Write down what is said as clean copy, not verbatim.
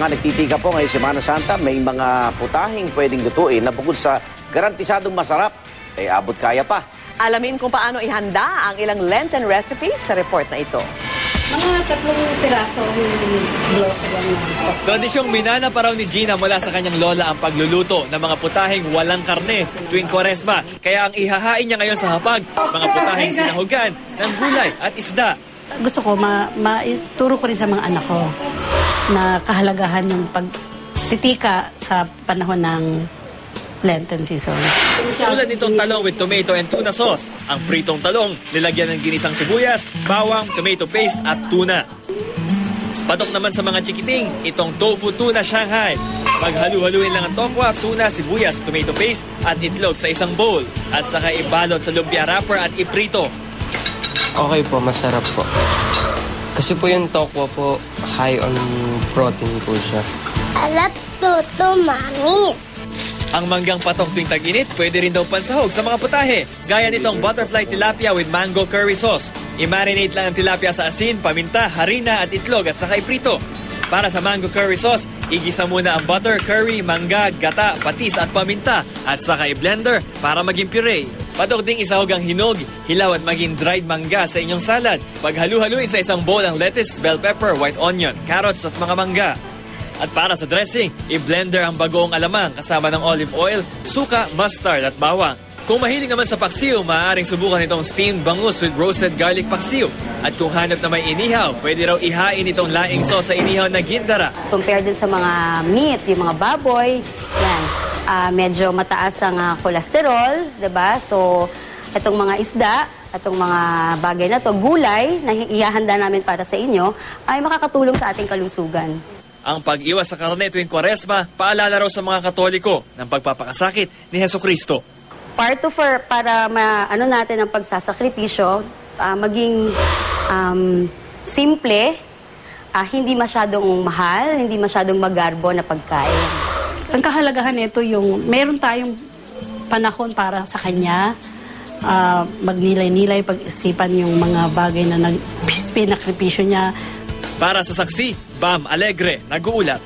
mga nagtitika po ngayong Semana Santa, may mga putahing pwedeng lutuin na bukod sa garantisadong masarap, abot kaya pa. Alamin kung paano ihanda ang ilang Lenten recipe sa report na ito. Mga 3 piraso yung bloke lang. Tradisyong minana pa raw ni Gina mula sa kanyang lola ang pagluluto ng mga putahing walang karne tuwing Kwaresma. Kaya ang ihahain niya ngayon sa hapag, mga putahing sinahugan ng gulay at isda. Gusto ko maituro ko rin sa mga anak ko na kahalagahan ng pagtitika sa panahon ng Lenten season. Tulad nitong talong with tomato and tuna sauce. Ang pritong talong, nilagyan ng ginisang sibuyas, bawang, tomato paste at tuna. Patok naman sa mga chikiting, itong tofu tuna Shanghai. Paghalu-haluin lang ang tokwa, tuna, sibuyas, tomato paste at itlog sa isang bowl. At saka ibalot sa lumpia wrapper at iprito. Okay po, masarap po. Kasi po yung tokwa po, high on protein po siya. I love to, Mommy. Ang manggang patok tuwing tag-init, pwede rin daw pansahog sa mga putahe. Gaya nitong butterfly tilapia with mango curry sauce. I-marinate lang ang tilapia sa asin, paminta, harina at itlog at saka iprito. Para sa mango curry sauce, igisa muna ang butter, curry, mangga, gata, patis at paminta at saka i-blender para maging puree. Patok ding isahog ang hinog, hilaw at maging dried mangga sa inyong salad. Paghalu-haluin sa isang bowl ang lettuce, bell pepper, white onion, carrots at mga mangga. At para sa dressing, i-blender ang bagoong alamang kasama ng olive oil, suka, mustard at bawang. Kung mahilig naman sa paksiw, maaaring subukan itong steamed bangus with roasted garlic paksiw. At kung hanap na may inihaw, pwede raw ihain itong laing sauce sa inihaw na gindara. Compare din sa mga meat, yung mga baboy, yan, medyo mataas ang cholesterol, diba? So, itong mga isda, itong mga bagay na to, gulay na ihahanda namin para sa inyo, ay makakatulong sa ating kalusugan. Ang pag-iwas sa karne tuwing Kwaresma, paalala raw sa mga Katoliko ng pagpapakasakit ni Hesukristo. Part of para ano natin ang pagsasakripisyo, maging simple, hindi masyadong mahal, hindi masyadong magarbo na pagkain. Ang kahalagahan nito yung meron tayong panahon para sa kanya, magnilay-nilay, pag-isipan yung mga bagay na pinakripisyo niya. Para sa saksi, Bam Alegre, nag-uulat.